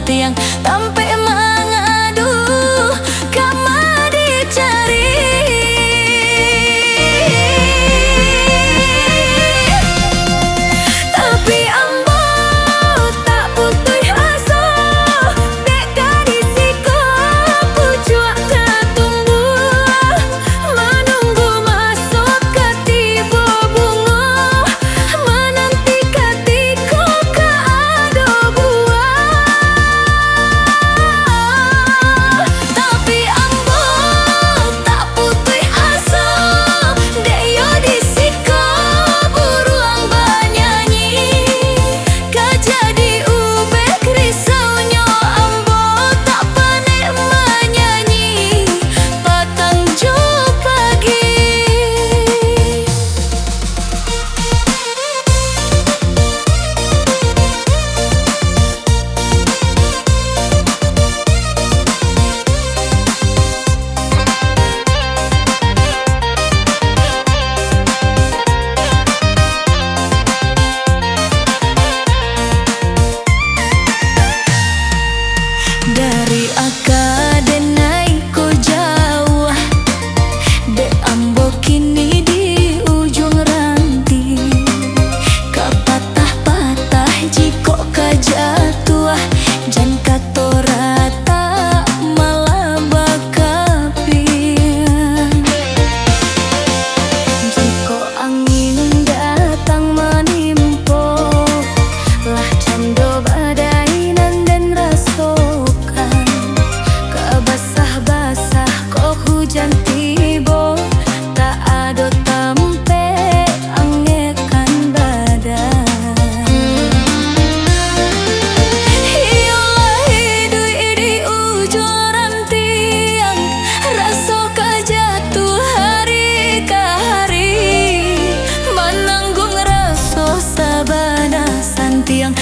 tiang tampe mangadu kama dicari. Tapi ambo tak putus asa, dek gadis iko pucuk ketumbuh, menunggu masuk ketiba bunga, menanti ketika keado buah. Tapi ambo tak putus asa, dek yo disiko buruang banyanyi, kajadi ubek risaunya ambo tak panik menyanyi patang jo pagi. Dari akadenai ko jauh, dek ambo kini di ujung ranting, kapatah-patah jiko kajatuh, jan katora tak malah bakapin. Jiko angin datang menimpo, lah cando badai nan dan rasokan, kabasah-basah kok hujan tiba, tak ada tampe angekan badan. Iyalah hidup di ujung rantiang, rasa kajatuh hari ke hari, menanggung rasa sabana santiang.